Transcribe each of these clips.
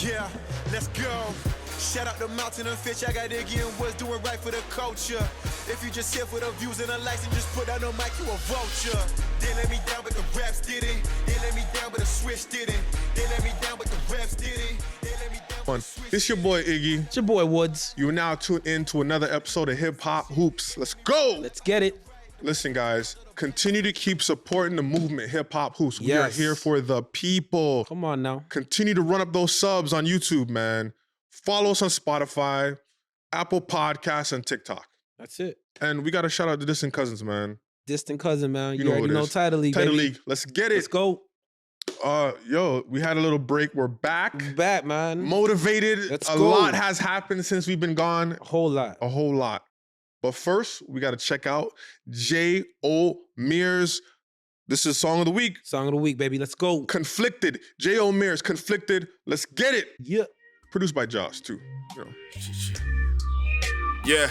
Yeah, let's go. Shout out the mountain and fish. I got Iggy and Woods doing right for the culture. If you just here for the views and the likes and just put out the mic, you a vulture. They let me down, but the raps did it. They let me down, but the switch did it. They let me down, but the raps did it. They let me down, but the switch. It's your boy Iggy. It's your boy Woods. You are now tuned in to another episode of Hip Hop Hoops. Let's go. Let's get it. Listen, guys, continue to keep supporting the movement, Hip Hop Hoops. We Yes. are here for the people. Come on now. Continue to run up those subs on YouTube, man. Follow us on Spotify, Apple Podcasts, and TikTok. That's it. And we got to shout out to Distant Cousins, man. Distant cousin, man. You know already what it know is. Title League, Title baby. League. Let's get it. Let's go. Yo, we had a little break. We're back. Back, man. Motivated. Let's a go. lot has happened since we've been gone. A whole lot. A whole lot. But first, we got to check out J.O. Mears. This is Song of the Week. Song of the week, baby. Let's go. Conflicted. J.O. Mears, Conflicted. Let's get it. Yeah. Produced by Josh, too. You know. Yeah.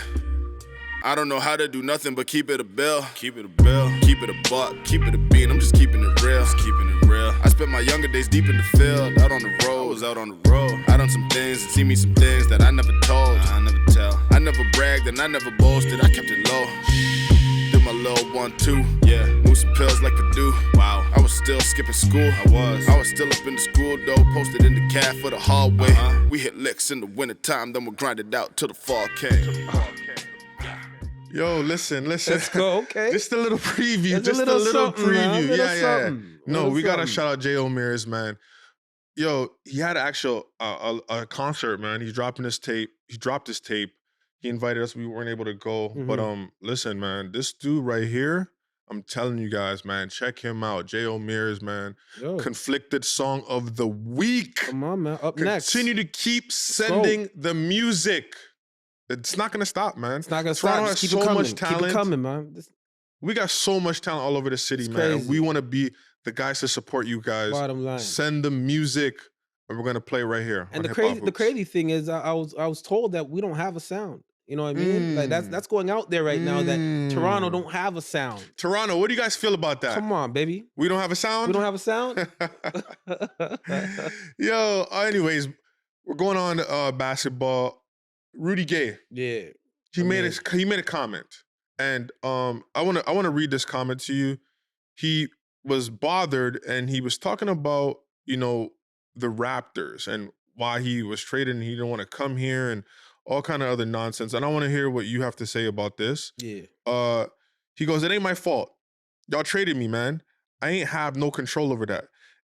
I don't know how to do nothing but keep it a bill. Keep it a bill. Keep it a buck. Keep it a bean. I'm just keeping it real. Just keeping it real. I spent my younger days deep in the field. Out on the road. I was out on the road. I done some things and see me some things that I never told. I never tell. I never bragged and I never boasted. I kept it low. Did my little 1-2. Yeah. Move some pills like I do. Wow. I was still skipping school. I was still up in the school though. Posted in the cab for the hallway. We hit licks in the wintertime. Then we'll grind it out till the fall came. Yo, listen. Let's go. Okay. Just a little preview. That's Just a little something, preview. man. Little Yeah. something. No, Little we got to something. shout out J.O. Mears, man. Yo, he had an actual a concert, man. He's dropping his tape. He dropped his tape. He invited us. We weren't able to go. Mhm. But listen, man, this dude right here, I'm telling you guys, man, check him out. J.O. Mears, man. Yo, Conflicted Song of the Week. come on, man. Up next. Continue to keep go. sending the music. It's not gonna stop, man. It's not gonna Toronto stop. has Just keep so it coming. much Keep talent. it coming, man. We got so much talent all over the city, It's man. And crazy. we want to be the guys to support you guys. Bottom line. Send the music, and we're gonna play right here. And on the Hip Hop crazy Hoops. thing is, I was told that we don't have a sound. You know what I mean? Like that's going out there right now that Toronto don't have a sound. Toronto, what do you guys feel about that? Come on, baby. We don't have a sound. We don't have a sound. Yo, anyways, we're going on basketball. Rudy Gay. Yeah. He I made mean- he made a comment, and I wanna read this comment to you. He was bothered, and he was talking about the Raptors and why he was traded, and he didn't want to come here, and all kind of other nonsense. And I want to hear what you have to say about this. Yeah. He goes, "It ain't my fault. Y'all traded me, man. I ain't have no control over that.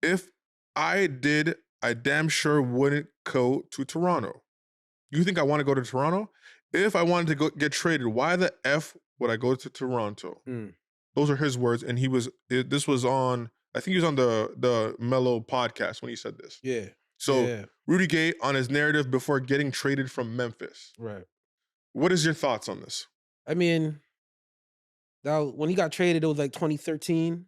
If I did, I damn sure wouldn't go to Toronto. You think I want to go to Toronto? If I wanted to go get traded, why the F would I go to Toronto?" Mm. Those are his words. And this was on, I think he was on the Mellow podcast when he said this. Yeah. So yeah. Rudy Gay on his narrative before getting traded from Memphis. Right. What is your thoughts on this? I mean, when he got traded, it was like 2013.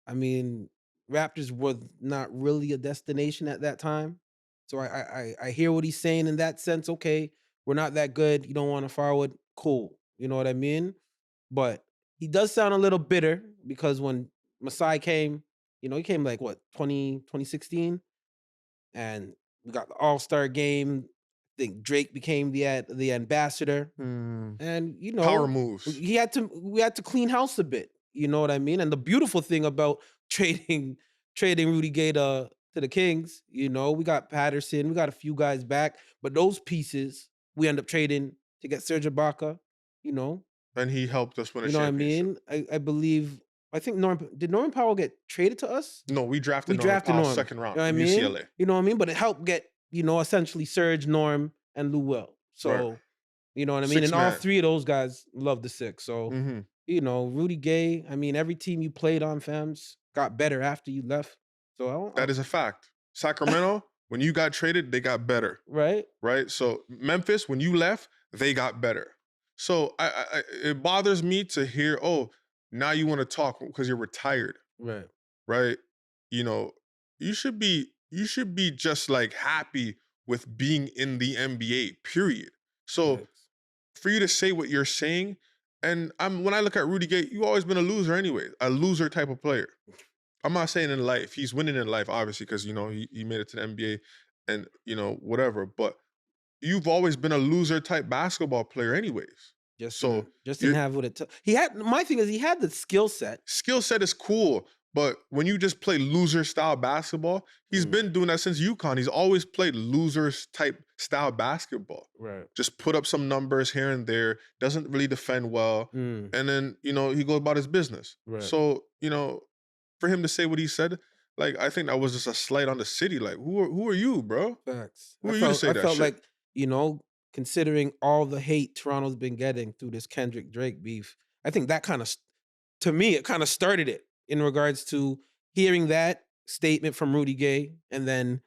I mean, Raptors were not really a destination at that time. So I hear what he's saying in that sense. Okay, we're not that good. You don't want to forward. Cool. You know what I mean? But he does sound a little bitter because when Masai came, he came like what, 2016? And we got the All-Star game. I think Drake became the ambassador. And Power moves. we had to clean house a bit. You know what I mean? And the beautiful thing about trading Rudy Gay to the Kings, we got Patterson, we got a few guys back, but those pieces we end up trading to get Serge Ibaka, And he helped us win a you know what I championship. mean? I think Norman Powell get traded to us? No, we drafted We drafted Norm Norm. second round You know what I from mean? UCLA. You know what I mean? But it helped get, essentially Serge, Norm, and Lou Will. So, Right. you know what I mean? Six And all man. three of those guys love the six. So, Mhm. Rudy Gay, I mean, every team you played on, fams, got better after you left. So, That is a fact. Sacramento, when you got traded, they got better, right? right? So Memphis, when you left, they got better. So it bothers me to hear, oh, now you want to talk because you're retired, Right. right? You should be just like happy with being in the NBA, period. So Facts. for you to say what you're saying, and when I look at Rudy Gay, you've always been a loser anyway, a loser type of player. I'm not saying in life. He's winning in life, obviously, because, he made it to the NBA and whatever. But you've always been a loser type basketball player, anyways. Just So didn't have what it took. He had my thing is he had the skill set. skill set is cool, but when you just play loser style basketball, he's been doing that since UConn. He's always played losers type style basketball. Right. Just put up some numbers here and there, doesn't really defend well, and then he goes about his business. Right. So for him to say what he said, like, I think that was just a slight on the city. Like, who are you, bro? Facts. Who are you to say that I felt shit? like, considering all the hate Toronto's been getting through this Kendrick Drake beef, I think that kind of, to me, it kind of started it in regards to hearing that statement from Rudy Gay, and then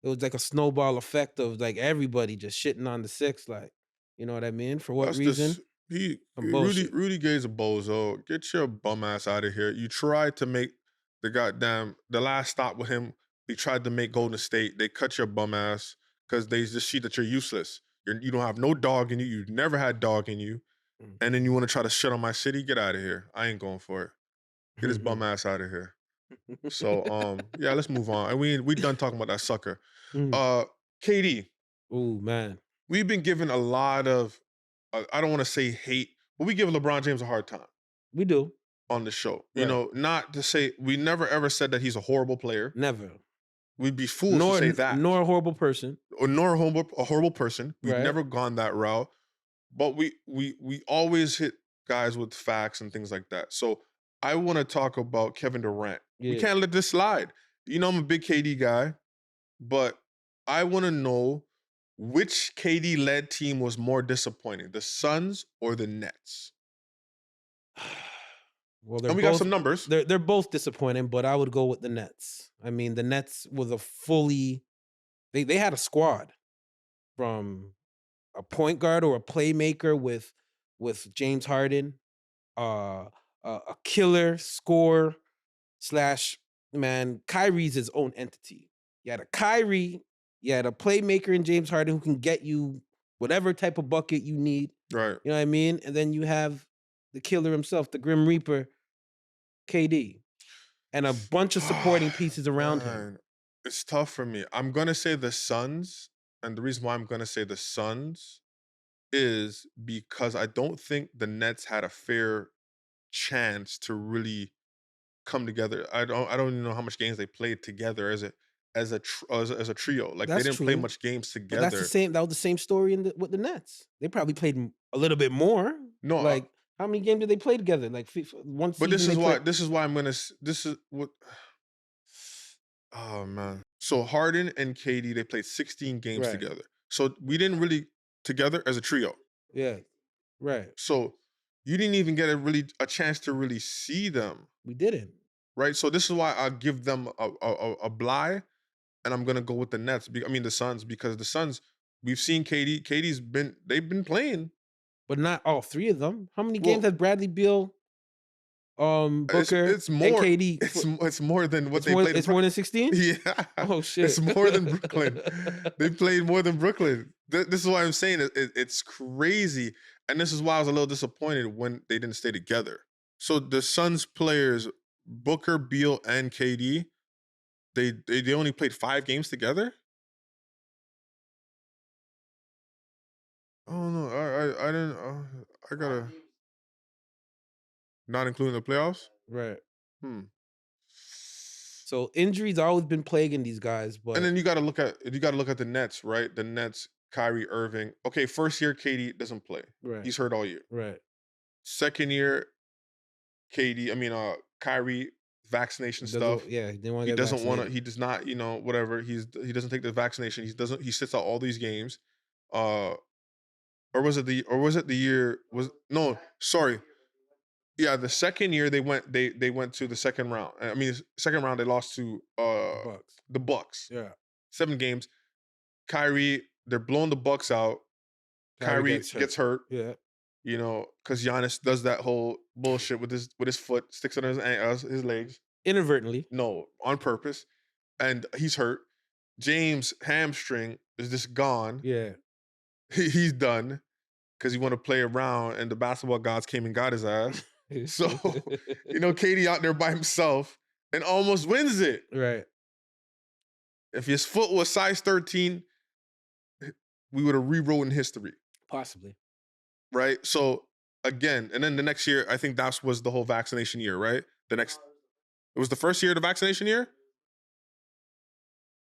it was like a snowball effect of like everybody just shitting on the six, like, you know what I mean? For what That's reason? Rudy Gay's a bozo. Get your bum ass out of here. You tried to make the last stop with him. He tried to make Golden State. They cut your bum ass because they just see that you're useless. You don't have no dog in you. You've never had dog in you. And then you want to try to shut on my city? Get out of here. I ain't going for it. Get his bum ass out of here. So yeah, let's move on. And we done talking about that sucker. KD. Oh man. We've been given a lot of I don't want to say hate, but we give LeBron James a hard time. We do. On the show. Right. Not to say we never ever said that he's a horrible player. Never. We'd be fools to say that. Nor a horrible person. Or nor a horrible person. We've Right. never gone that route. But we always hit guys with facts and things like that. So I want to talk about Kevin Durant. Yeah. We can't let this slide. I'm a big KD guy, but I want to know which KD-led team was more disappointing, the Suns or the Nets? Well, and we got some numbers. They're both disappointing, but I would go with the Nets. I mean, the Nets was they had a squad from a point guard or a playmaker with James Harden, a killer scorer / man, Kyrie's his own entity. You had a Kyrie, you had a playmaker in James Harden who can get you whatever type of bucket you need. Right. You know what I mean? And then you have the killer himself, the Grim Reaper, KD, and a bunch of supporting pieces around him. It's tough for me. I'm going to say the Suns, and the reason why I'm going to say the Suns is because I don't think the Nets had a fair chance to really come together. I don't even know how much games they played together as a trio. Like, That's they didn't true. play much games But together. that's the same. That was the same story with the Nets. They probably played a little bit more. No, like how many games did they play together? Like one. But this season is why I'm gonna. This is what. Oh man. So Harden and KD, they played 16 games Right. together. So we didn't really together as a trio. Yeah, right. So you didn't even get a chance to really see them, We didn't. right? So this is why I give them a bly, and I'm gonna go with the Nets. The Suns, because the Suns, we've seen KD. They've been playing. But not all three of them. How many Well, games had Bradley Beal, Booker, it's more. and KD? It's more than what It's they more, played. it's more than 16? Yeah. Oh shit. It's more than Brooklyn. They played more than Brooklyn. This is why I'm saying it's crazy. And this is why I was a little disappointed when they didn't stay together. So the Suns players, Booker, Beal, and KD, they only played 5 games together? Oh no, I didn't. I gotta. Not including the playoffs? Right. Hmm. So injuries always been plaguing these guys, but And then you gotta look at the Nets, right? The Nets, Kyrie Irving. Okay, first year KD doesn't play. right. He's hurt all year. right. Second year, Kyrie, vaccination stuff. Yeah, they want to He get doesn't want to. vaccinated. He does not. Whatever. He doesn't take the vaccination. He sits out all these games. Or was it the year? Sorry. Yeah, the second year they went to the second round. Second round they lost to Bucks. the Bucks. Yeah. 7 games. Kyrie, they're blowing the Bucks out. Kyrie gets hurt. Yeah. Because Giannis does that whole bullshit with his foot, sticks it on his legs. Inadvertently. No, on purpose. And he's hurt. James' hamstring is just gone. Yeah. He's done because he wanted to play around, and the basketball gods came and got his ass. So, KD out there by himself and almost wins it. Right. If his foot was size 13, we would have rewritten history. Possibly. Right? So again, and then the next year, I think that was the whole vaccination year, right? It was the first year of the vaccination year?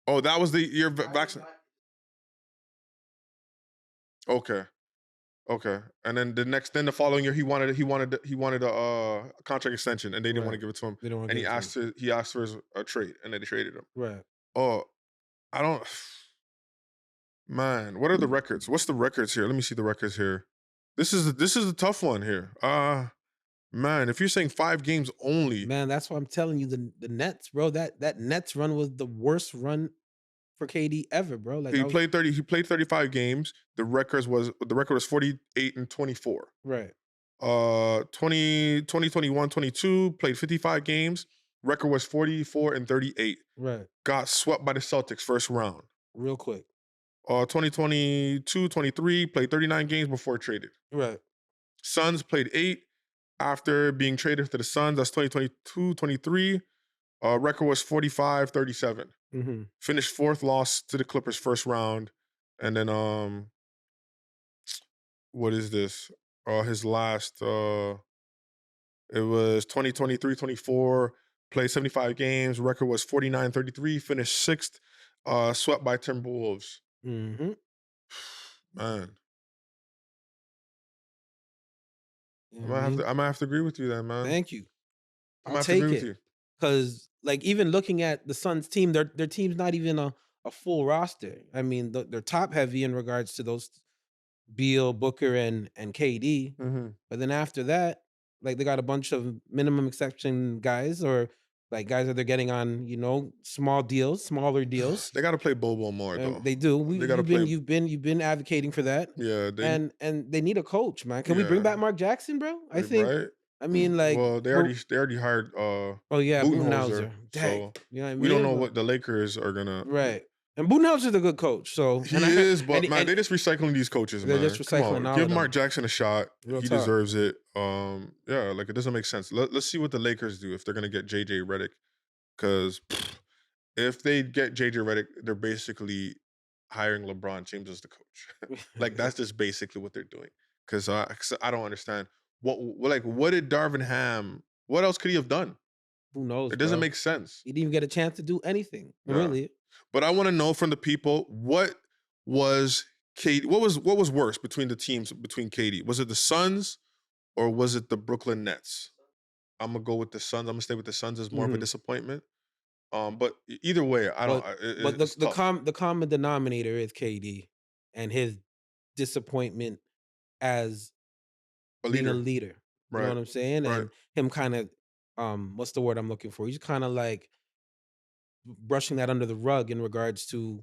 Oh, that was the year of vaccination. Okay. And then the following year, he wanted a contract extension, and they didn't want to give it to him. They don't want And to give it to him. he asked for a trade, and they traded him. Right. Oh, I don't. Man, what are the records? What's the records here? Let me see the records here. This is a tough one here. Man, if you're saying 5 games only, Man, that's why I'm telling you the Nets, bro. That Nets run was the worst run for KD ever, bro. Like he played 35 games. The record was 48-24. Right. 2021-22 played 55 games. Record was 44-38. Right. Got swept by the Celtics first round. Real quick. 2022-23 played 39 games before traded. Right. Suns played 8 after being traded to the Suns. That's 2022-23. Record was 45-37. Mm-hmm. Finished 4th, lost to the Clippers first round. And then what is this? His last it was 2023-24, played 75 games. Record was 49-33, finished 6th, swept by Timberwolves. Mm-hmm. Man. Yeah, I might have to agree with you then, man. Thank you. I'm I'll gonna have to take agree with it. you. Because like even looking at the Suns team, their team's not even a full roster. I mean, they're top heavy in regards to those Beal, Booker, and KD. Mm-hmm. But then after that, like they got a bunch of minimum exception guys or like guys that they're getting on, smaller deals. They got to play Bobo more though. They do. They gotta You've been advocating for that. Yeah, and they need a coach, man. Can we bring Yeah. back Mark Jackson, bro? I think. Right? I mean, like. Well, they already hired Oh yeah, Budenholzer. Dang. So you know what I mean? We don't know what the Lakers are gonna. Right. And Budenholzer's a good coach. So He is, but man, they're just recycling these coaches, they're man. just Come recycling on, all give of them. Mark Jackson a shot. Real He talk. deserves it. Yeah, like it doesn't make sense. Let's see what the Lakers do if they're gonna get JJ Redick, because if they get JJ Redick, they're basically hiring LeBron James as the coach. Like that's just basically what they're doing. Because I don't understand what did Darvin Ham? What else could he have done? Who knows? It doesn't bro? make sense. He didn't even get a chance to do anything. Yeah. Really. But I want to know from the people what was KD? What was worse between the teams between KD? Was it the Suns or was it the Brooklyn Nets? I'm gonna go with the Suns. I'm gonna stay with the Suns as more of a disappointment. But either way, I don't. But the common denominator is KD and his disappointment as being a leader. You know what I'm saying? Right. And him kind of what's the word I'm looking for? He's kind of like brushing that under the rug in regards to,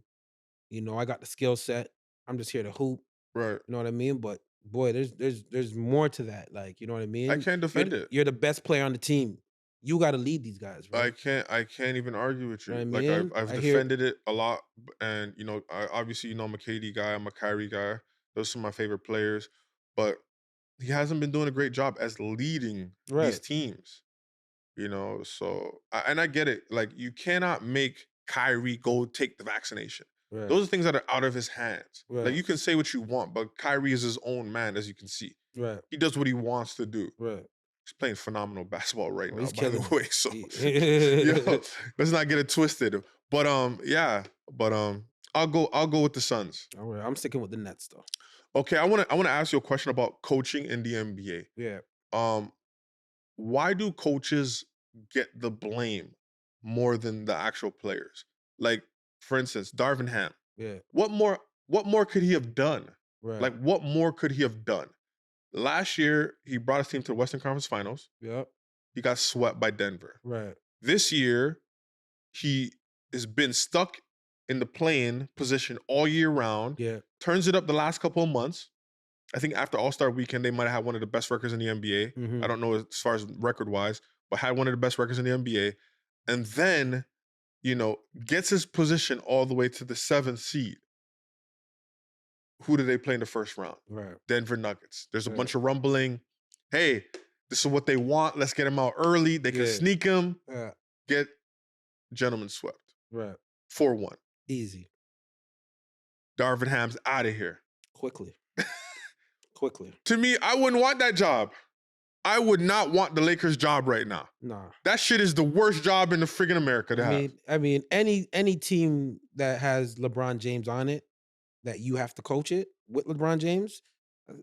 I got the skill set. I'm just here to hoop. Right. You know what I mean? But boy, there's more to that. Like, you know what I mean? I can't defend it. You're the best player on the team. You got to lead these guys, right? I can't even argue with you. You know what I Like mean? I've defended it a lot, and obviously I'm a KD guy. I'm a Kyrie guy. Those are my favorite players, but he hasn't been doing a great job as leading these teams. So I get it. Like you cannot make Kyrie go take the vaccination. Right. Those are things that are out of his hands. Right. Like you can say what you want, but Kyrie is his own man, as you can see. Right. He does what he wants to do. Right. He's playing phenomenal basketball right now, He's by the killing way. So let's not get it twisted. But I'll go with the Suns. All right. I'm sticking with the Nets though. Okay, I want to ask you a question about coaching in the NBA. Yeah. Why do coaches get the blame more than the actual players? Like, for instance, Darvin Ham. Yeah. What more could he have done? Right. Like, what more could he have done? Last year, he brought his team to the Western Conference Finals. Yep. He got swept by Denver. Right. This year, he has been stuck in the play-in position all year round. Yeah. Turns it up the last couple of months. I think after All-Star Weekend, they might have had one of the best records in the NBA. Mhm. I don't know as far as record-wise, but had one of the best records in the NBA. And then, gets his position all the way to the 7th seed. Who do they play in the first round? Right. Denver Nuggets. There's a Right. bunch of rumbling. Hey, this is what they want. Let's get them out early. They can Yeah. sneak them. Yeah. Get gentlemen swept. Right. 4-1. Easy. Darvin Ham's out of here. Quickly. To me, I wouldn't want that job. I would not want the Lakers job right now. Nah. That shit is the worst job in the friggin' America to have. I mean, any team that has LeBron James on it, that you have to coach it with LeBron James,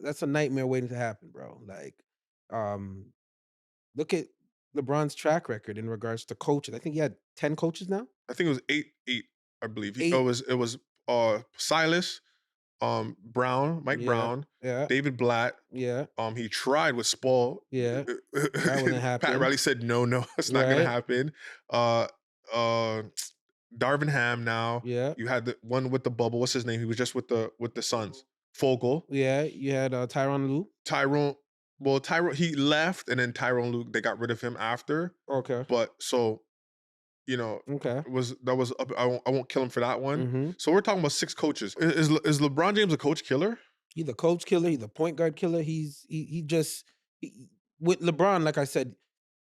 that's a nightmare waiting to happen, bro. Like, look at LeBron's track record in regards to coaching. I think he had 10 coaches now. I think it was eight, I believe. 8. It was Silas, Mike Brown, David Blatt. Yeah. He tried with Sproul. Yeah. That wouldn't happen. Pat Riley said no, it's not gonna happen. Darvin Ham now. Yeah. You had the one with the bubble. What's his name? He was just with the Suns. Fogel. Yeah. You had Tyronn Lue. Tyrone, he left, and then Tyronn Lue, they got rid of him after. Okay. But so, okay, I won't kill him for that one. Mm-hmm. So we're talking about 6 coaches. Is LeBron James a coach killer? He's a coach killer. He's a point guard killer. With LeBron, like I said,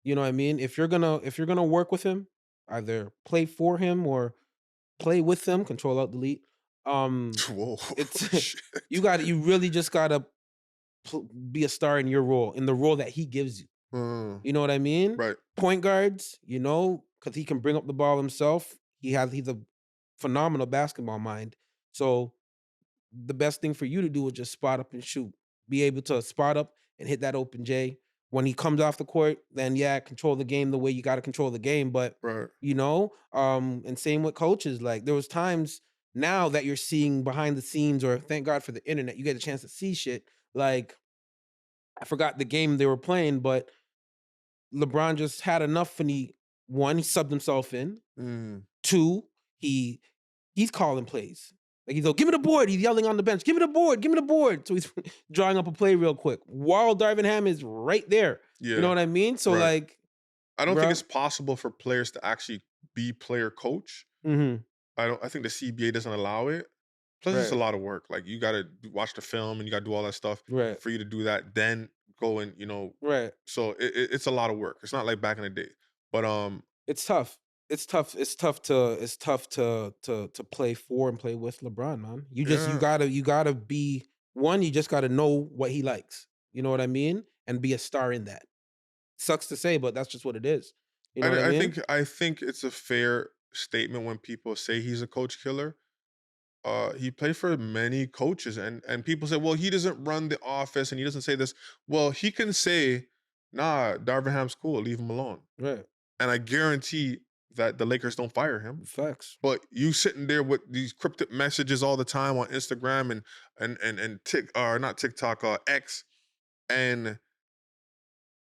you know what I mean? If you're gonna work with him, either play for him or play with him, control alt delete. Whoa. It's you really just gotta be a star in your role, in the role that he gives you. You know what I mean? Right. Point guards, because he can bring up the ball himself. He's a phenomenal basketball mind. So the best thing for you to do is just spot up and shoot. Be able to spot up and hit that open J. When he comes off the court, then control the game the way you got to control the game. But right. And same with coaches. Like, there was times now that you're seeing behind the scenes, or thank God for the internet, you get a chance to see shit. Like, I forgot the game they were playing, but LeBron just had enough, and he subbed himself in. 2, he's calling plays. Like, he's like, give me the board. He's yelling on the bench, give me the board, give me the board. So he's drawing up a play real quick while Darvin Ham is right there. Yeah. You know what I mean? So like, I don't think it's possible for players to actually be player coach. Mm-hmm. I think the CBA doesn't allow it. Plus, it's a lot of work. Like, you got to watch the film and you got to do all that stuff for you to do that. Then go and Right. So it's a lot of work. It's not like back in the day. But it's tough. It's tough to play for and play with LeBron, man. You gotta be one. You just gotta know what he likes. You know what I mean, and be a star in that. Sucks to say, but that's just what it is. You know what I mean? I think it's a fair statement when people say he's a coach killer. He played for many coaches, and people say, well, he doesn't run the office and he doesn't say this. Well, he can say, nah, Darvin Ham's cool, leave him alone. Right. And I guarantee that the Lakers don't fire him. Facts. But you sitting there with these cryptic messages all the time on Instagram and not TikTok, X, and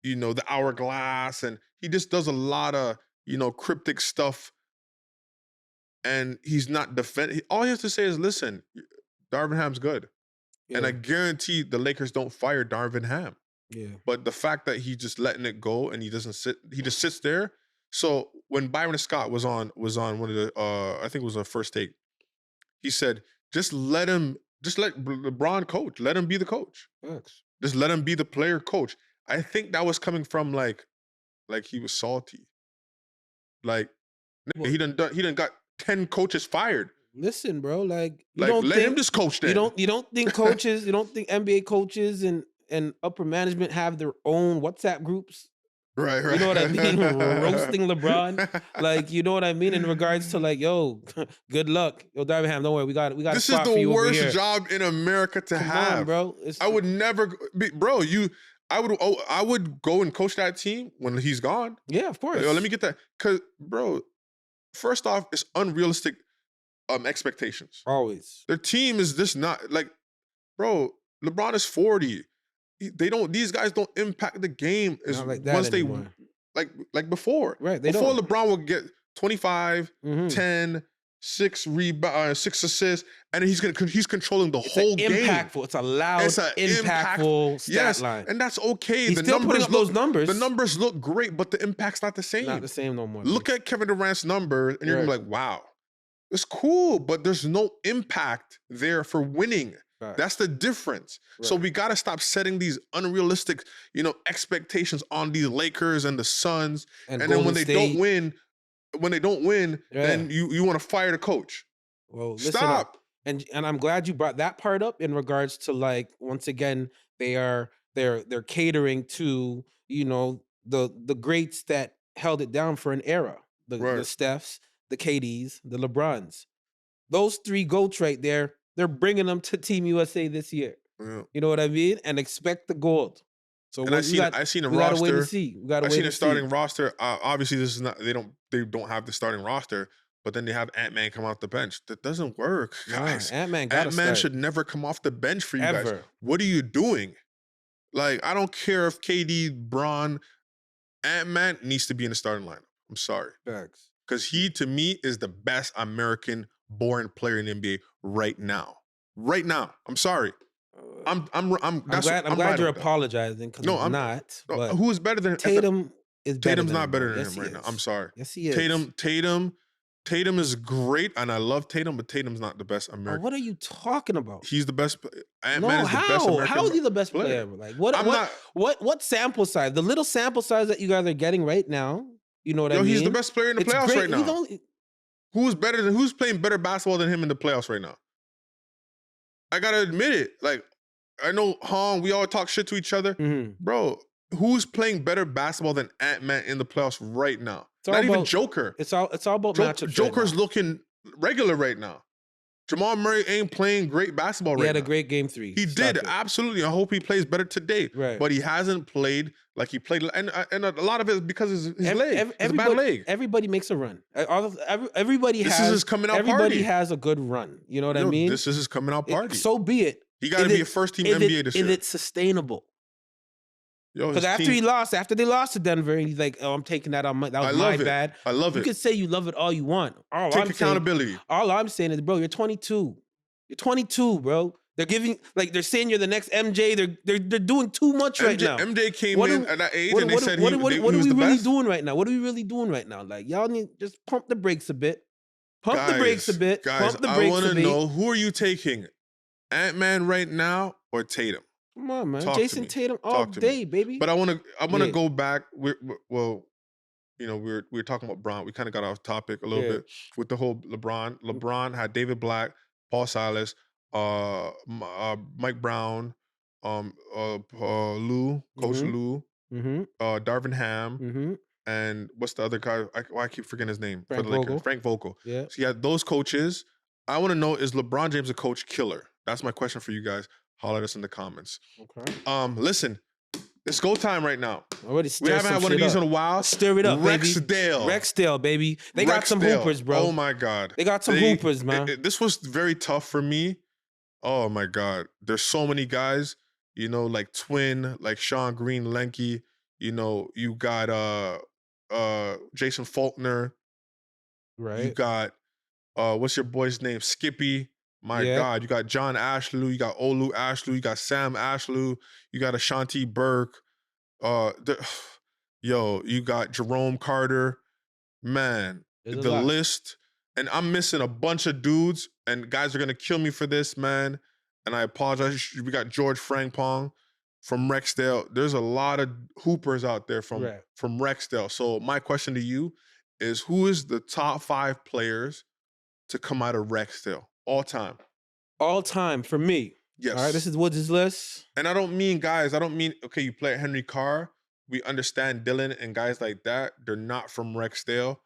the hourglass, and he just does a lot of cryptic stuff, and he's not defending. All he has to say is, listen, Darvin Ham's good. Yeah. And I guarantee the Lakers don't fire Darvin Ham. Yeah. But the fact that he's just letting it go and he just sits there. So when Byron Scott was on one of the I think it was a First Take, he said, just let LeBron coach. Let him be the coach. Thanks. Just let him be the player coach. I think that was coming from like he was salty. Like, he done got 10 coaches fired. Listen, bro, let him just coach then. You don't think NBA coaches and upper management have their own WhatsApp groups? Right. You know what I mean? Roasting LeBron. Like, you know what I mean? In regards to like, yo, good luck. Yo, Darvin Ham, don't worry. We got this a spot for you over here. This is the worst job in America to have. On, bro. I would never be, bro, I would go and coach that team when he's gone. Yeah, of course. Yo, let me get that. Cause, bro, first off, it's unrealistic expectations. Always. Their team is just not like, bro, LeBron is 40. These guys don't impact the game as not like that once anymore. they like before. Right. Before LeBron would get 25, 10, 6 assists, and he's controlling the whole game. Impactful. It's a loud, impactful stat line. And that's okay. He's still putting up those numbers. The numbers look great, but the impact's not the same. Not the same no more. Look at Kevin Durant's numbers, and you're gonna be like, wow, it's cool, but there's no impact there for winning. Right. That's the difference. Right. So we got to stop setting these unrealistic, expectations on these Lakers and the Suns. And then when they don't win, then you want to fire the coach. Well, listen up. Stop. And I'm glad you brought that part up in regards to, like, once again, they're catering to, the greats that held it down for an era. The Right. Stephs, the KDs, the LeBrons. Those three goats right there, they're bringing them to Team USA this year. Yeah. You know what I mean? And expect the gold. So And I seen a we gotta wait and roster. see. We gotta I wait seen a and see. starting roster. Obviously, this is not. They don't have the starting roster. But then they have Ant-Man come off the bench. That doesn't work, guys. Ant-Man gotta Ant-Man start. should never come off the bench for you guys. Ever. What are you doing? Like, I don't care if KD, Bron, Ant-Man needs to be in the starting lineup. I'm sorry. Facts. Because he, to me, is the best American-born player in the NBA right now. Right now. I'm sorry. I'm glad you're apologizing because No, I'm not. But who is better than Tatum is better Tatum's than not him, better bro. than Yes, him he right now. is. I'm sorry. Yes, he is. Tatum is great, and I love Tatum, but Tatum's not the best Oh, American. what are you talking about? He's the best. No, Ant-Man is the best American. how is he the best player? Like what sample size? The little sample size that you guys are getting right now. You know what I mean? He's the best player in the playoffs great. right now. Who's playing better basketball than him in the playoffs right now? I gotta admit it. Like, I know, we all talk shit to each other. Mm-hmm. Bro, who's playing better basketball than Ant-Man in the playoffs right now? Not even Joker. It's all about matchups. Joker's right looking regular right now. Jamal Murray ain't playing great basketball right now. He had a great game 3. He did, absolutely. I hope he plays better today. Right. But he hasn't played like he played. And a lot of it is because his leg. His bad leg. Everybody makes a run. Everybody This is his coming out party. has a good run. You know what I mean? This is his coming out party. So be it. He got to be a first-team NBA this year. Is it sustainable? Because after they lost to Denver, and he's like, "Oh, I'm taking that on my. That was my bad." I love it. You can say you love it all you want. Take accountability. All I'm saying is, bro, you're 22. You're 22, bro. They're saying you're the next MJ. They're doing too much right now. MJ came in at that age and they said he was the best. What are we really doing right now? What are we really doing right now? Like, y'all need just pump the brakes a bit. Pump the brakes a bit. Guys, I want to know, who are you taking? Ant-Man right now or Tatum? Come on, man. Jason Tatum all day, baby. But I want to go back. We were talking about Bron. We kind of got off topic a little bit with the whole LeBron. LeBron had David Black, Paul Silas, Mike Brown, Lou, Coach Lou, Darvin Ham, and what's the other guy? I keep forgetting his name. Frank Vogel. Frank Vogel. Yeah. So you had those coaches. I want to know, is LeBron James a coach killer? That's my question for you guys. Holler at us in the comments. Okay. Listen, it's go time right now. We haven't had one of these in a while. Stir it up, Rexdale, baby. They got some hoopers, bro. Oh my God. They got some hoopers, man. This was very tough for me. Oh my God. There's so many guys, like Twin, like Sean Green, Lenky. You got Jason Faulkner. Right. You got what's your boy's name? Skippy. My God, you got John Ashlew, you got Olu Ashlew, you got Sam Ashlew, you got Ashanti Burke, you got Jerome Carter. Man, the list, and I'm missing a bunch of dudes, and guys are gonna kill me for this, man. And I apologize. We got George Frankpong from Rexdale. There's a lot of hoopers out there from Rexdale. So my question to you is, who is the top 5 players to come out of Rexdale? All time. All time for me. Yes. All right, this is Woods' list. And I don't mean, okay, you play at Henry Carr. We understand Dylan and guys like that. They're not from Rexdale.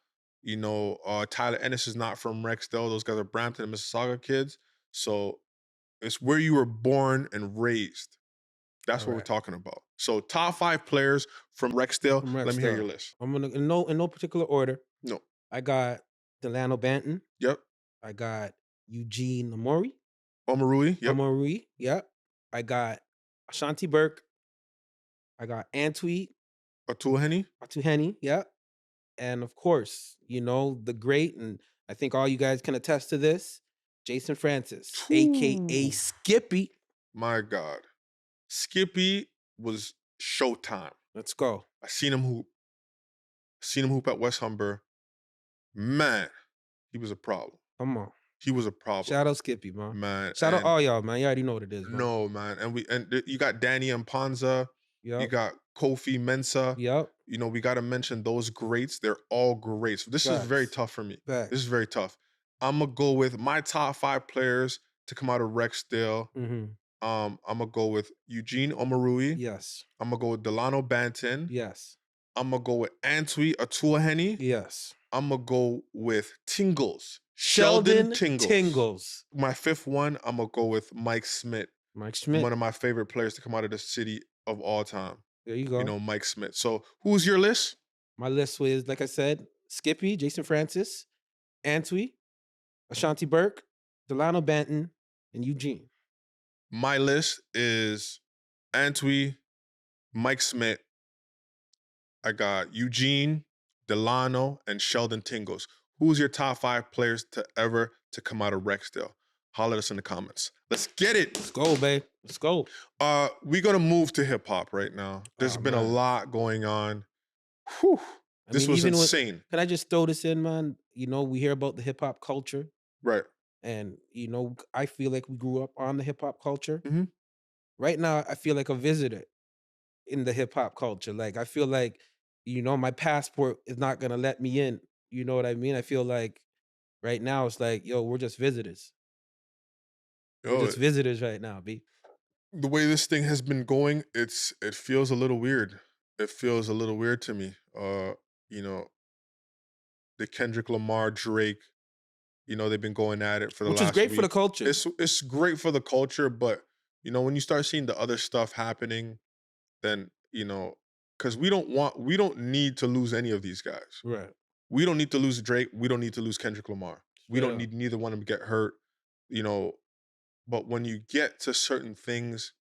Tyler Ennis is not from Rexdale. Those guys are Brampton and Mississauga kids. So it's where you were born and raised. That's what we're talking about. So top 5 players from Rexdale. Let me hear your list. I'm gonna in no particular order. No. I got Delano Banton. Yep. I got Eugene Amori. Omarui. Yep. Amori. Yep. I got Ashanti Burke. I got Antwi. Atuheni. Yep. And of course, the great, and I think all you guys can attest to this, Jason Francis, a.k.a. Skippy. My God. Skippy was showtime. Let's go. I seen him hoop at West Humber. Man, he was a problem. Come on. He was a problem. Shout out Skippy, man. Man. Shout out all y'all, man. You already know what it is, man. No, man. And you got Danny Mpanza. Yep. You got Kofi Mensah. Yep. We got to mention those greats. They're all greats. So this is very tough for me. Facts. This is very tough. I'm gonna go with my top 5 players to come out of Rexdale. Mm-hmm. I'm gonna go with Eugene Omarui. Yes. I'm gonna go with Delano Banton. Yes. I'm gonna go with Antwi Atuaheni. Yes. I'm gonna go with Tingles. Sheldon Tingles. Tingles. My 5th one, I'm gonna go with Mike Smith. Mike Smith. One of my favorite players to come out of the city of all time. There you go. You know, Mike Smith. So who's your list? My list was, like I said, Skippy, Jason Francis, Antwi, Ashanti Burke, Delano Banton, and Eugene. My list is Antwi, Mike Smith. I got Eugene, Delano, and Sheldon Tingles. Who's your top 5 players to come out of Rexdale? Holler at us in the comments. Let's get it. Let's go, babe. Let's go. We're gonna move to hip hop right now. There's been a lot going on. Whew. This was insane. Can I just throw this in, man? You know, we hear about the hip hop culture. Right. And, you know, I feel like we grew up on the hip hop culture. Mhm. Right now, I feel like a visitor in the hip hop culture. Like, I feel like, you know, my passport is not going to let me in. You know what I mean? I feel like right now it's like, yo, we're just visitors. We're just visitors right now, B. The way this thing has been going, it feels a little weird. It feels a little weird to me. You know, the Kendrick Lamar, Drake, you know, they've been going at it for the last week. Which is great for the culture. It's great for the culture, but you know, when you start seeing the other stuff happening, then, you know, because we don't need to lose any of these guys. Right. We don't need to lose Drake. We don't need to lose Kendrick Lamar. We Straight don't up. need neither one of them to get hurt, you know. But when you get to certain things,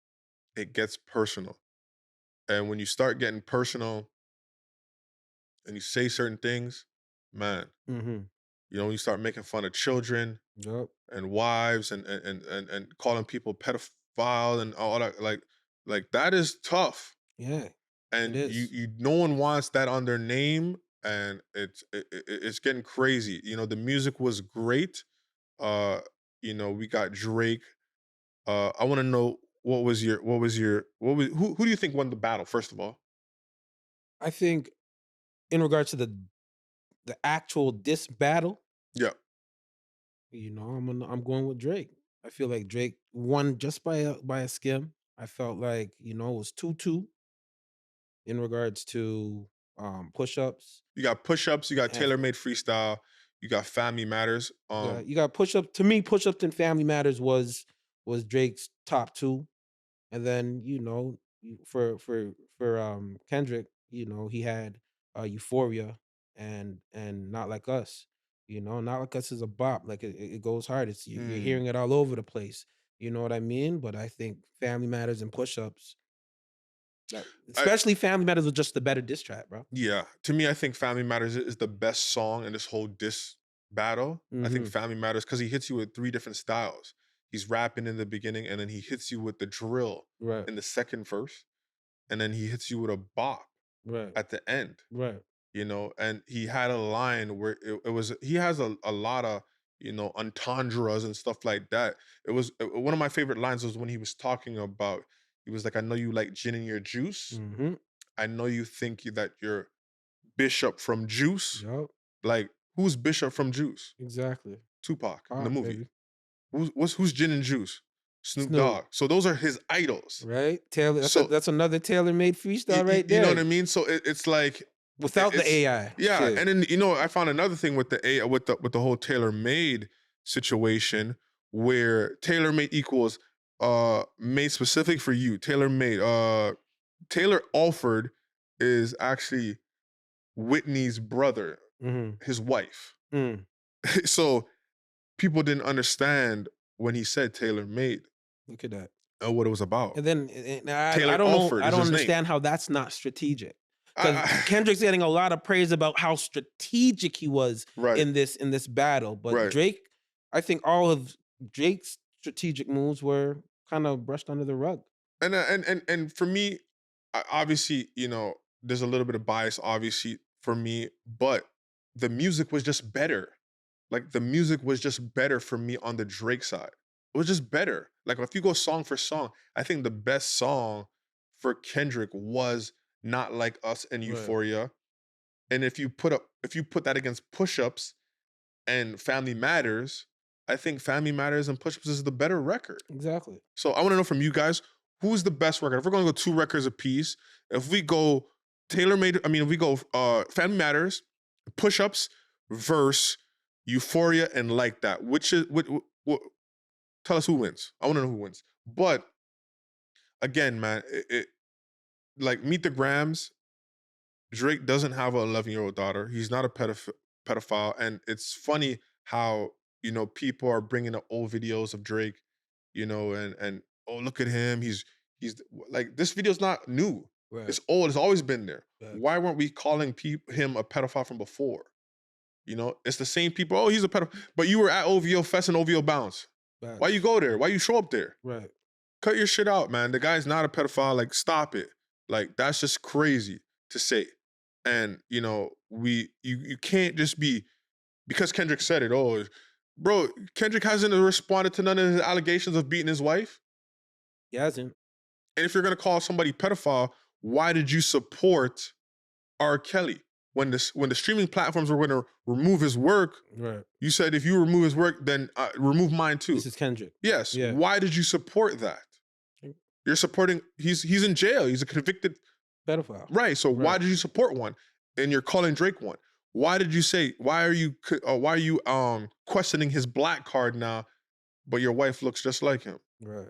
it gets personal. And when you start getting personal and you say certain things, man, Mm-hmm. you know, when you start making fun of children Yep. and wives and calling people pedophile and all that, like that is tough. Yeah. And It is. you no one wants that on their name, and it's getting crazy. You know, the music was great. You know, we got Drake. I want to know who do you think won the battle, first of all? I think in regards to the actual diss battle, Yeah. you know, I'm going with Drake. I feel like Drake won just by a skim. I felt like, you know, it was 2-2 in regards to push-ups. You got push-ups, you got And- tailor-made freestyle, you got Family Matters. you got push-up. To me, push-ups and Family Matters was Drake's top 2. And then, you know, for Kendrick, you know, he had Euphoria and Not Like Us. You know, Not Like Us is a bop. Like it goes hard. It's you're hearing it all over the place. You know what I mean? But I think Family Matters and Push-Ups, especially Family Matters, was just the better diss track, bro. Yeah. To me, I think Family Matters is the best song in this whole diss battle. I think Family Matters, because he hits you with 3 different styles. He's rapping in the beginning, and then he hits you with the drill Right. in the second verse, and then he hits you with a bop Right. at the end. Right. You know, and he had a line where it was, he has a lot of, you know, entendres and stuff like that. It was one of my favorite lines was when he was talking about, he was like, I know you like gin in your juice. Mm-hmm. I know you think that you're Bishop from Juice. Yep. Like, who's Bishop from Juice? Exactly. Tupac in the Pac, movie. baby. Who's Gin and Juice? Snoop Snoop. Dogg. So those are his idols. Right. Taylor. So- That's another tailor-made freestyle right there. You know what I mean? So it's like, Without the AI. yeah, shit. and then, you know, I found another thing with the with the whole tailor-made situation, where tailor-made equals made specific for you. Tailor-made. Taylor Alford is actually Whitney's brother, Mhm. his wife. Mm. So people didn't understand when he said tailor-made Look at that. what it was about. And then I Taylor don't know. Alford I is don't his name. understand how that's not strategic. Because I- Kendrick's getting a lot of praise about how strategic he was Right. in this battle. But Right. Drake, I think all of Drake's strategic moves were kind of brushed under the rug. And for me, obviously, you know, there's a little bit of bias, obviously, for me, but the music was just better. Like, the music was just better for me on the Drake side. It was just better. Like, if you go song for song, I think the best song for Kendrick was Not Like Us and Right. Euphoria. And if you put that against Push-Ups and Family Matters, I think Family Matters and Push Ups is the better record. Exactly. So I want to know from you guys, who's the best record? If we're going to go 2 records apiece, if we go if we go Family Matters, Push Ups, Verse, Euphoria, and Like That, tell us who wins. I want to know who wins. But again, man, like Meet the Grams, Drake doesn't have an 11-year-old daughter. He's not a pedophile. And it's funny how, people are bringing up old videos of Drake, and oh, look at him. He's like, this video's not new. Right. It's old. It's always been there. Facts. Why weren't we calling him a pedophile from before? It's the same people. Oh, he's a pedophile. But you were at OVO Fest and OVO Bounce. Facts. Why you go there? Why you show up there? Right. Cut your shit out, man. The guy's not a pedophile. Like, stop it. Like, that's just crazy to say. And, you can't just be, because Kendrick said it, oh, bro, Kendrick hasn't responded to none of his allegations of beating his wife. He hasn't. And if you're going to call somebody pedophile, why did you support R. Kelly? When the streaming platforms were going to remove his work, right, you said if you remove his work, then remove mine too. This is Kendrick. Yes. Yeah. Why did you support that? You're supporting, he's in jail. He's a convicted pedophile. Right. So why did you support one? And you're calling Drake one. Why did you say, why are you questioning his black card now, but your wife looks just like him? Right.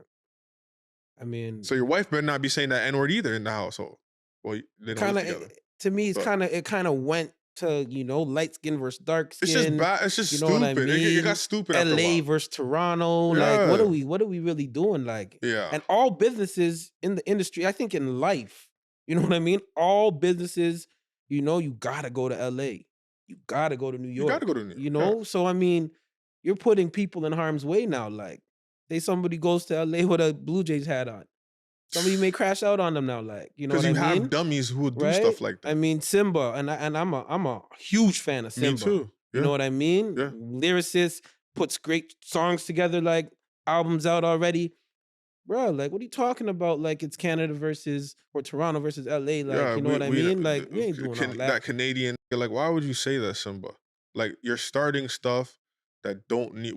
I mean, so your wife better not be saying that N-word either in the household. Well, they don't live together. To me, it's kind of went to, light skin versus dark skin. It's just bad. It's just stupid. What I mean? It got stupid. LA versus Toronto. Yeah. Like, what are we really doing? Like, yeah. And all businesses in the industry, I think in life, you know what I mean? All businesses, you gotta go to LA. You gotta go to New York. You gotta go to New York. Yeah. So I mean, you're putting people in harm's way now. Like, say somebody goes to LA with a Blue Jays hat on. Somebody may crash out on them now, like, you know what I mean? Because you have dummies who will do stuff like that. I mean, Simba, and I'm a huge fan of Simba. Me too. Yeah. You know what I mean? Yeah. Lyricist, puts great songs together, like albums out already. Bro, like, what are you talking about? Like, it's Canada or Toronto versus LA. Like, yeah, you know what I mean? Like, we ain't doing all that. That Canadian, like, why would you say that, Simba? Like, you're starting stuff that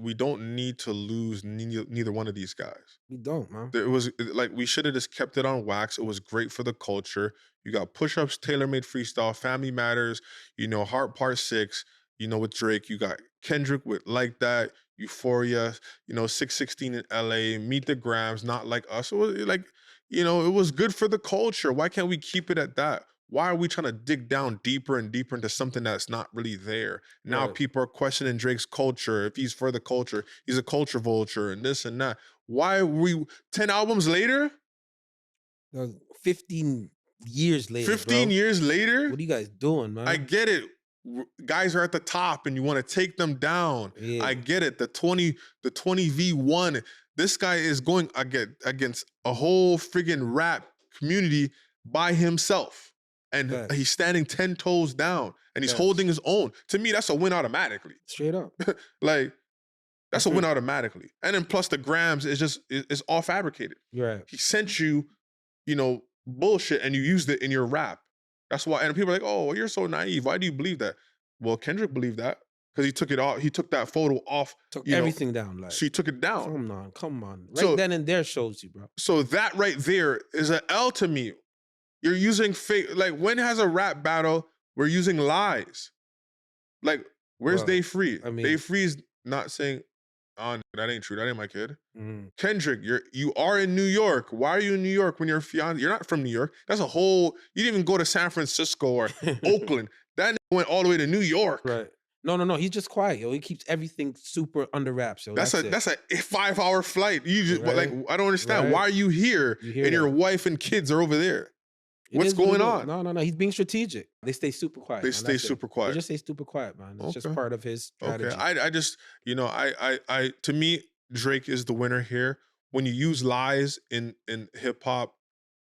we don't need to lose neither one of these guys. We don't, man. It was like, we should have just kept it on wax. It was great for the culture. You got Push Ups, Tailor-Made Freestyle, Family Matters, Heart Part 6, with Drake. You got Kendrick with Like That, Euphoria, 616 in LA, Meet the Grams, Not Like Us. It was like, it was good for the culture. Why can't we keep it at that? Why are we trying to dig down deeper and deeper into something that's not really there? Now people are questioning Drake's culture. If he's for the culture, he's a culture vulture and this and that. Why are we 10 albums later? 15 years later. 15 years later? What are you guys doing, man? I get it. Guys are at the top and you want to take them down. Yeah. I get it. The 20v1. This guy is going against a whole friggin' rap community by himself. And he's standing 10 toes down and he's holding his own. To me, that's a win automatically. Straight up. Like, that's a win automatically. And then plus the Grams is all fabricated. Right. He sent you, bullshit and you used it in your rap. That's why, and people are like, oh, you're so naive. Why do you believe that? Well, Kendrick believed that because he took it off. He took that photo off. Took everything down. Like, so he took it down. Come on. Right then and there shows you, bro. So that right there is an L to me. You're using fake, like, when has a rap battle, we're using lies? Like, where's Day Free? I mean, Day Free's not saying, oh, that ain't true. That ain't my kid. Mm-hmm. Kendrick, you are in New York. Why are you in New York when you're not from New York? That's a whole, you didn't even go to San Francisco or Oakland. That went all the way to New York. Right. No. He's just quiet, yo. He keeps everything super under wraps, yo. That's a 5-hour flight. You just, like, I don't understand. Right. Why are you here and your wife and kids are over there? What's going on? No. He's being strategic. They stay super quiet. They stay super quiet. They just stay super quiet, man. It's just part of his strategy. Okay. I just, I to me, Drake is the winner here. When you use lies in hip hop,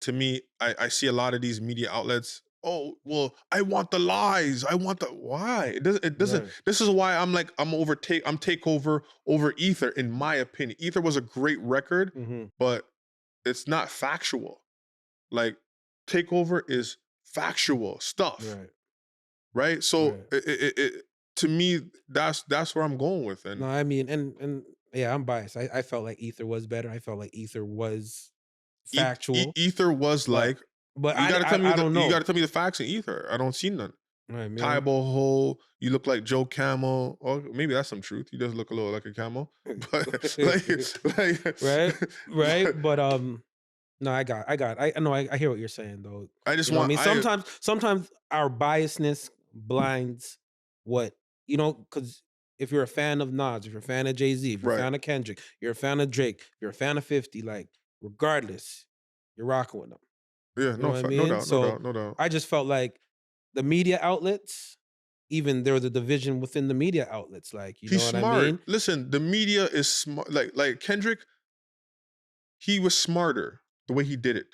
to me, I see a lot of these media outlets. Oh, well, I want the lies. I want the why? It doesn't. Right. This is why I'm like, I'm takeover over Ether, in my opinion. Ether was a great record, but it's not factual. Like, Takeover is factual stuff, right? So to me, that's where I'm going with. And No, I mean, and yeah, I'm biased. I felt like Ether was better. I felt like Ether was factual. Ether was but like, but you gotta tell me I don't know. you gotta tell me the facts in Ether. I don't see none. Right, man. Tybo hole, you look like Joe Camel, or maybe that's some truth. He does look a little like a camel, but right. But no, I hear what you're saying though. I just You know what want. I mean, sometimes our biasness blinds what because if you're a fan of Nas, if you're a fan of Jay-Z, if you're a Right. fan of Kendrick, you're a fan of Drake, if you're a fan of 50, like regardless, you're rocking with them. Yeah, know what I no mean? doubt, So, no doubt. I just felt like the media outlets, even there was a division within the media outlets. Like, you He's know what smart. I mean? Listen, the media is smart. Like Kendrick, he was smarter the way he did it.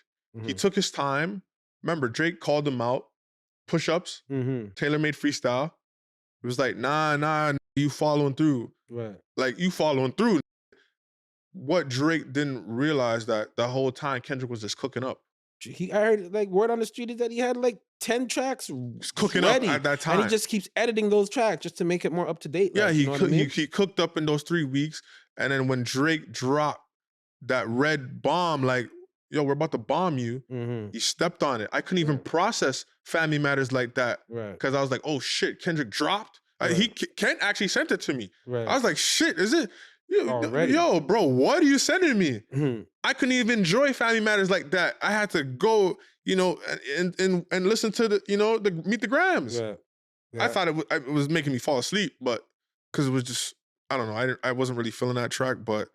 He Mhm. took his time. Remember, Drake called him out. Push-ups, Mhm. tailor-made freestyle. It was like, nah, you following through. Right. Like, you following through. What Drake didn't realize that the whole time Kendrick was just cooking up. I heard like word on the street is that he had like 10 tracks He's cooking ready, up at that time. and he just keeps editing those tracks just to make it more up to date. Yeah, like, you know what I mean? he cooked up in those 3 weeks, and then when Drake dropped that red bomb, like, yo, we're about to bomb you, Mhm. he stepped on it. I couldn't even process Family Matters like that Right. because I was like, oh shit, Kendrick dropped. Right. Ken actually sent it to me. Right. I was like, shit, is it? Already. Yo, bro, what are you sending me? Mhm. I couldn't even enjoy Family Matters like that. I had to go, and listen to the Meet the Grams. Yeah. I thought it was making me fall asleep, but because it was just, I don't know, I wasn't really feeling that track. But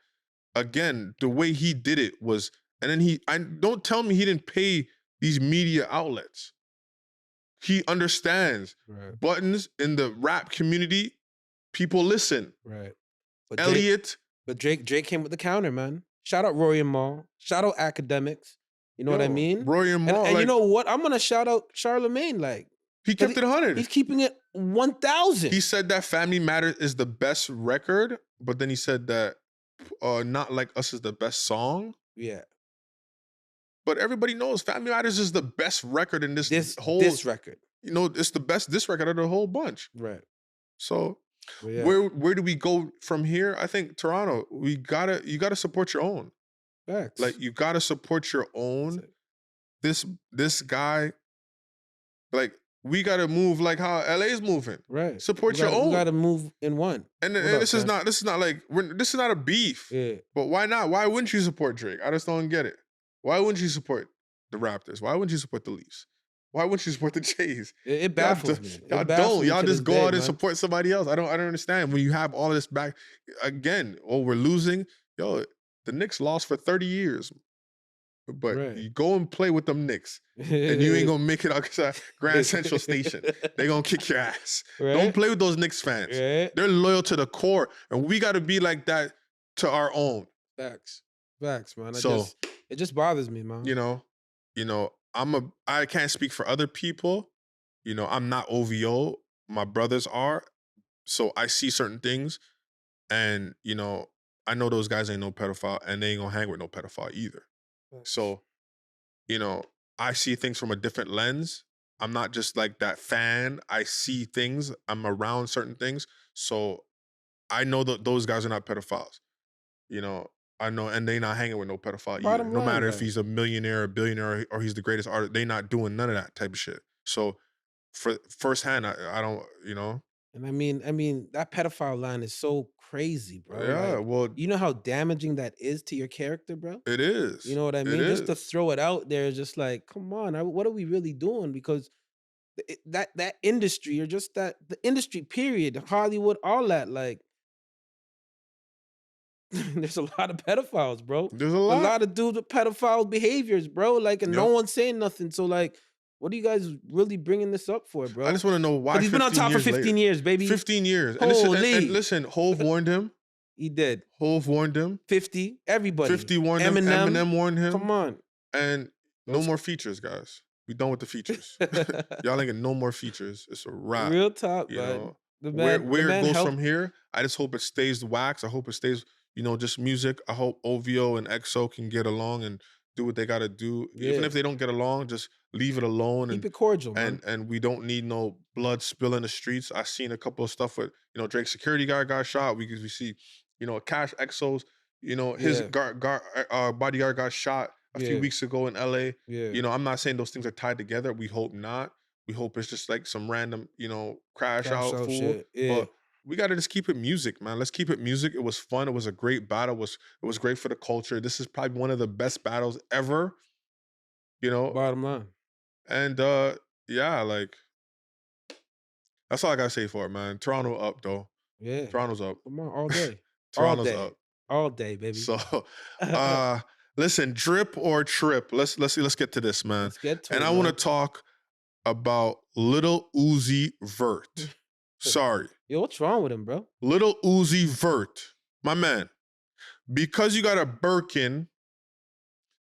again, the way he did it was, and then don't tell me he didn't pay these media outlets. He understands Right. buttons in the rap community. People listen. Right. But Elliot. Drake came with the counter, man. Shout out Rory and Mal. Shout out Academics. You know what I mean? Rory and Mal. And you know what? I'm gonna shout out Charlemagne. Like, he kept it 100. he's keeping it 1,000. He said that Family Matters is the best record, but then he said that Not Like Us is the best song. Yeah. But everybody knows Family Matters is the best record in this record. It's the best diss record of the whole bunch. Right. So Well, yeah. where do we go from here? I think Toronto, you gotta support your own. Facts. Like, you gotta support your own. This guy, like, we gotta move like how LA's moving. Right. Support your own. You gotta move in one. And What this up, is man? not like this is not a beef. Yeah. But why not? Why wouldn't you support Drake? I just don't get it. Why wouldn't you support the Raptors? Why wouldn't you support the Leafs? Why wouldn't you support the Jays? It baffles me. Y'all It baffles don't. me Y'all to just this go day, out and man. support somebody else. I don't understand. When you have all of this back again, we're losing. Yo, the Knicks lost for 30 years. But Right. you go and play with them Knicks, and you ain't gonna make it out Grand Central Station. They gonna kick your ass. Right? Don't play with those Knicks fans. Right? They're loyal to the core, and we got to be like that to our own. Facts, man. So, It just bothers me, man. I can't speak for other people. I'm not OVO. My brothers are, so I see certain things, and I know those guys ain't no pedophile, and they ain't gonna hang with no pedophile either. So, I see things from a different lens. I'm not just like that fan. I see things. I'm around certain things. So I know that those guys are not pedophiles. I know, and they not hanging with no pedophile either. Bottom No line, matter if like- he's a millionaire, a billionaire, or he's the greatest artist, they not doing none of that type of shit. So for firsthand, I don't, And I mean, that pedophile line is so crazy, bro. Yeah, Like, well, you know how damaging that is to your character, bro? it is. You know what I It mean? Just to is. throw it out there is just like, come on, what are we really doing? Because that industry, or just the industry period, Hollywood, all that, like, there's a lot of pedophiles, bro. There's a A lot. lot of dudes with pedophile behaviors, bro. Like, and no Yep. one's saying nothing. So, like, what are you guys really bringing this up for, bro? I just want to know why. 'Cause he's been on top for 15 years, baby. 15 years. And listen, Holy. and listen, Hove warned him. He did. Hove warned him. 50, everybody. 50 warned him. Eminem. Eminem warned him. Come on. And no more features, guys. We done with the features. Y'all ain't getting no more features. It's a wrap. Real talk, You man. know, The where man, where the it man goes helped. from here, I just hope it stays wax. I hope it stays, just music. I hope OVO and EXO can get along and do what they gotta do. Even Yeah. if they don't get along, just leave it alone. Keep it cordial, man. And we don't need no blood spill in the streets. I seen a couple of stuff with, you know, Drake's security guard got shot. We see, you know, Cash Exos, you know, his Yeah. bodyguard got shot a few Yeah. weeks ago in LA. Yeah. You know, I'm not saying those things are tied together. We hope not. We hope it's just like some random, you know, crash out fool. shit. Yeah. But we gotta just keep it music, man. Let's keep it music. It was fun. It was a great battle. It was great for the culture. This is probably one of the best battles ever. You know, Bottom line. and yeah, like that's all I gotta say for it, man. Toronto up though. Yeah. Toronto's up. Come on, all day. Toronto's all day. up. All day, baby. So listen, drip or trip. Let's get to this, man. Let's get to And it, I want to man. talk about Little Uzi Vert. Sorry. Yo, what's wrong with him, bro? Little Uzi Vert, my man. Because you got a Birkin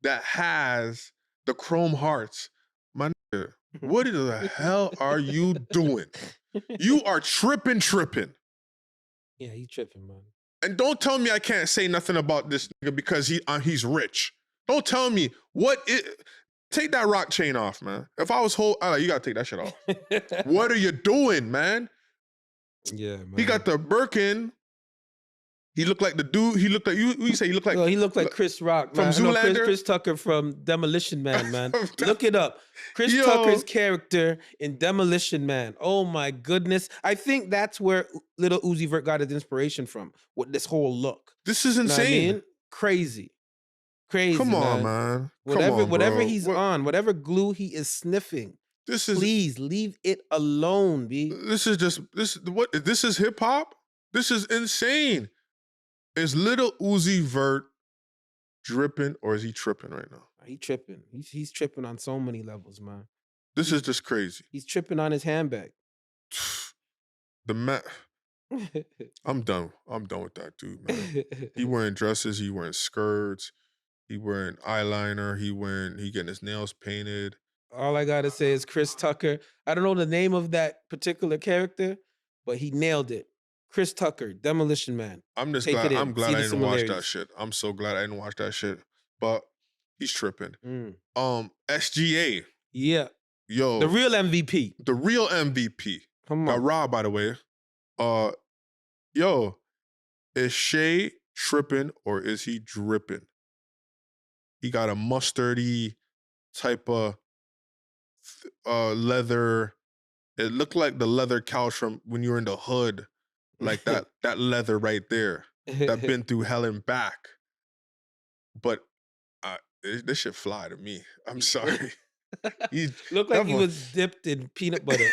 that has the chrome hearts, my nigga, what the hell are you doing? You are tripping. Yeah, he tripping, man. And don't tell me I can't say nothing about this nigga because he's rich. Don't tell me take that rock chain off, man. If I was you gotta take that shit off. What are you doing, man? Yeah, man. He got the Birkin. He looked like the dude. He looked like you say he looked like. Yo, he looked like Chris Rock, from man. Zoolander? Chris Tucker from Demolition Man, man. Look it up. Chris Yo. Tucker's character in Demolition Man. Oh my goodness. I think that's where Little Uzi Vert got his inspiration from, with this whole look. This is You know what I insane. mean? Crazy. Come on, man. Whatever bro. he's on, whatever glue he is sniffing, This is please leave it alone, B. this is hip hop. This is insane. Is Little Uzi Vert dripping or is he tripping right now? He tripping. He's tripping on so many levels, man. This is just crazy. He's tripping on his handbag. The man, I'm done. I'm done with that dude, man. He wearing dresses. He wearing skirts. He wearing eyeliner. He getting his nails painted. All I gotta say is Chris Tucker. I don't know the name of that particular character, but he nailed it. Chris Tucker, Demolition Man. I'm just Take glad. it in. I'm glad See I the didn't watch that similarities. shit. I'm so glad I didn't watch that shit. But he's tripping. Mm. SGA, Yeah, yo, the real MVP. the real MVP. Come Got on. robbed, by the way. Yo, is Shay tripping or is he dripping? He got a mustardy type of leather. It looked like the leather couch from when you were in the hood, like that leather right there that been through hell and back. But this shit fly to me. I'm sorry. Looked like that he boy- was dipped in peanut butter.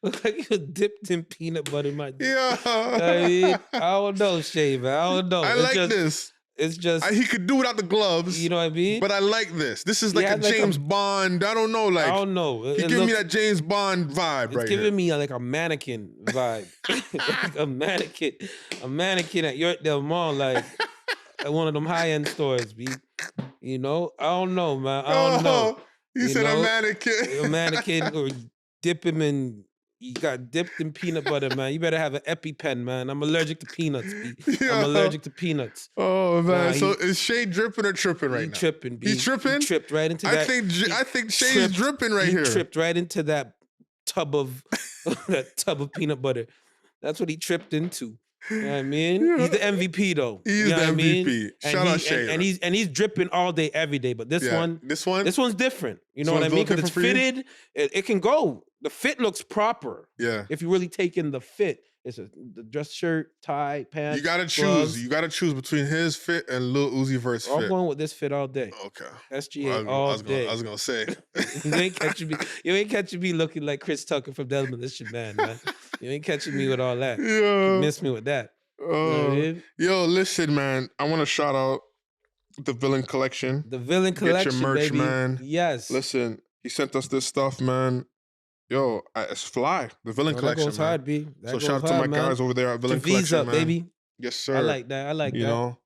Looked like he was dipped in peanut butter, my dude. Yeah. I mean, I don't know, Shay, man. I don't know. I like this. It's just, He could do without the gloves. you know what I mean? But I like this. This is like a had like a- James Bond. I don't know. Like I don't know. he giving me that James Bond vibe It's right giving here. me like a mannequin vibe. Like a mannequin at Yorkdale Mall, like at one of them high-end stores, B. You know? I don't know, man. I don't know. He You said know? a mannequin. A mannequin, or dip him in, you got dipped in peanut butter, man. You better have an EpiPen, man. I'm allergic to peanuts, B. Yeah. I'm allergic to peanuts. Oh man. Nah, so is Shay dripping or tripping right He now? tripping, B. He tripping? He tripped right into I that. think Shay's tripped- dripping right he here. tripped right into that tub of peanut butter. That's what he tripped into. You know what I mean? Yeah. He's the MVP though. He is You know the what I mean? MVP. And Shout he- out Shay. And he's dripping all day, every day. But this Yeah. one, This one? this one's different. You This know what I one's a mean? little Because it's different for you? fitted. It can go. The fit looks proper. Yeah. If you really take in the fit, it's the dress shirt, tie, pants. You gotta choose. gloves. You gotta choose between his fit and Lil Uzi Vert's I'm fit. going with this fit all day. Okay. SGA I all was day. gonna say. You ain't catching me looking like Chris Tucker from Demolition Man, man. You ain't catching me with all that. You Yeah. miss me with that. You know what I mean? Yo, listen, man. I want to shout out the Villain Collection. The Villain Get your Collection, merch, baby. man. Yes. Listen, he sent us this stuff, man. Yo, it's fly. The Villain Oh, that Collection, goes man. hard, B. That So goes shout out to hard, my man. guys over there at Villain Get your V's Collection, up, man. baby. Yes, sir. I like that. I like You that. know,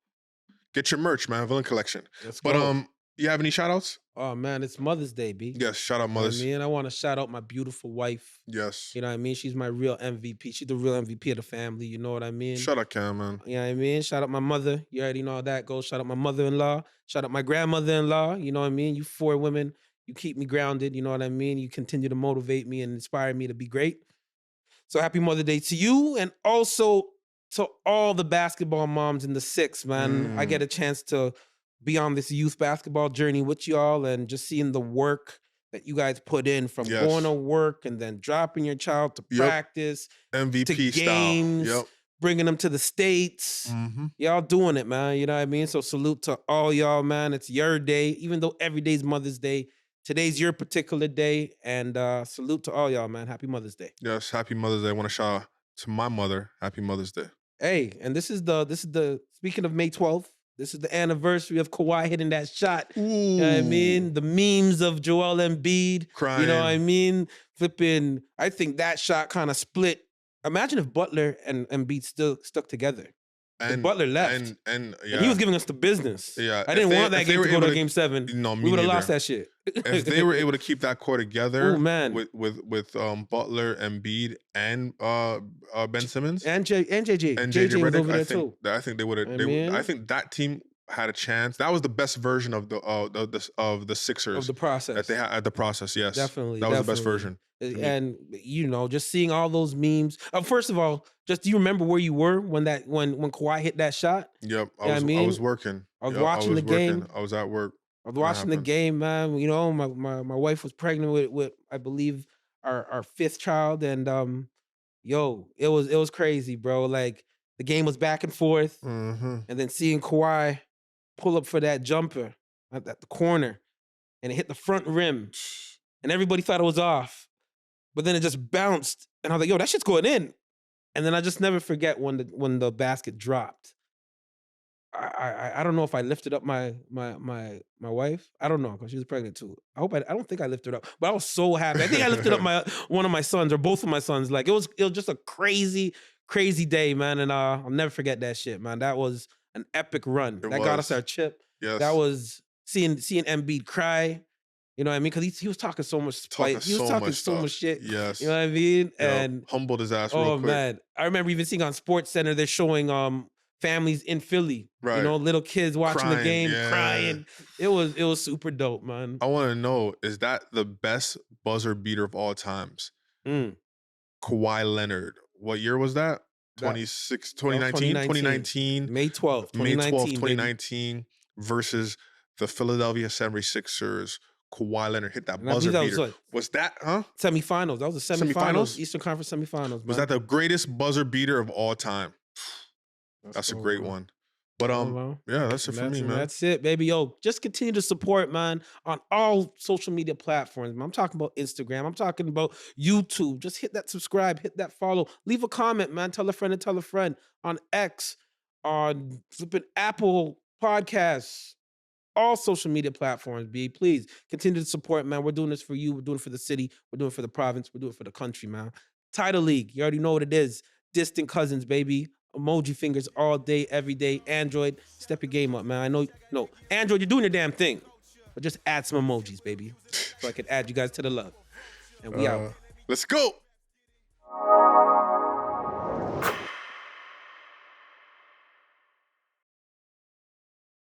get your merch, man. Villain Collection. Let's But go. You have any shout outs? Oh man, it's Mother's Day, B. Yes, shout out You know what mothers. I mean, I want to shout out my beautiful wife. Yes. You know what I mean? She's my real MVP. She's the real MVP of the family. You know what I mean? Shout out Cam, man. You know what I mean? Shout out my mother. You already know how that goes. Shout out my mother-in-law. Shout out my grandmother-in-law. You know what I mean? You 4 women. You keep me grounded. You know what I mean? You continue to motivate me and inspire me to be great. So happy Mother's Day to you, and also to all the basketball moms in the 6, man. I get a chance to be on this youth basketball journey with y'all and just seeing the work that you guys put in from going to work and then dropping your child to practice, MVP to games, style. bringing them to the States. Y'all doing it, man. You know what I mean? So salute to all y'all, man. It's your day. Even though every day's Mother's Day, today's your particular day. And salute to all y'all, man. Happy Mother's Day. Yes, happy Mother's Day. I want to shout out to my mother. Happy Mother's Day. Hey, and this is the speaking of May 12th, this is the anniversary of Kawhi hitting that shot. Ooh. You know what I mean? The memes of Joel Embiid. Crying. You know what I mean? Flipping. I think that shot kind of split. Imagine if Butler and Embiid still stuck together. And Butler left. And he was giving us the business. Yeah. I didn't want that game to go to Game 7. No, we would have lost that shit. If they were able to keep that core together, with Butler, Embiid, and Ben Simmons and JJ and JJ was Redick, over there too. I think they would have. I think that team had a chance. That was the best version of the Sixers of the process that they had at the process. Yes, definitely. That was the best version. And just seeing all those memes. First of all, do you remember where you were when Kawhi hit that shot? Yep, I was working. I was watching the game. I was at work. I was watching the game, man. You know, my wife was pregnant with I believe our 5th child, and it was crazy, bro. Like the game was back and forth, and then seeing Kawhi pull up for that jumper at the corner, and it hit the front rim, and everybody thought it was off. But then it just bounced, and I was like, "Yo, that shit's going in." And then I just never forget when the basket dropped. I don't know if I lifted up my wife. I don't know, because she was pregnant too. I don't think I lifted her up, but I was so happy. I think I lifted up one of my sons or both of my sons. Like it was just a crazy day, man. And I'll never forget that shit, man. That was an epic run. That got us our chip. Yes. That was seeing Embiid cry. You know what I mean? Because he was talking so much spite. He was talking so much shit. Yes. You know what I mean? And humbled his ass real quick. Man. I remember even seeing on Sports Center, they're showing families in Philly. Right. You know, little kids watching the game, crying. It was super dope, man. I want to know, is that the best buzzer beater of all times? Kawhi Leonard. What year was that? 2019? May 12th, 2019 versus the Philadelphia 76ers. Kawhi Leonard hit that buzzer beater. Was that, Semifinals. That was the semifinals? Eastern Conference semifinals, man. Was that the greatest buzzer beater of all time? That's a great one. But that's it for me, man. That's it, baby. Yo, just continue to support, man, on all social media platforms, man. I'm talking about Instagram. I'm talking about YouTube. Just hit that subscribe, hit that follow. Leave a comment, man. Tell a friend and tell a friend. On X, on flipping Apple Podcasts, all social media platforms, B. Please continue to support, man. We're doing this for you. We're doing it for the city. We're doing it for the province. We're doing it for the country, man. Title League. You already know what it is. Distant cousins, baby. Emoji fingers all day, every day. Android, step your game up, man. I know, no, Android, you're doing your damn thing. But just add some emojis, baby. So I can add you guys to the love. And we out. Let's go.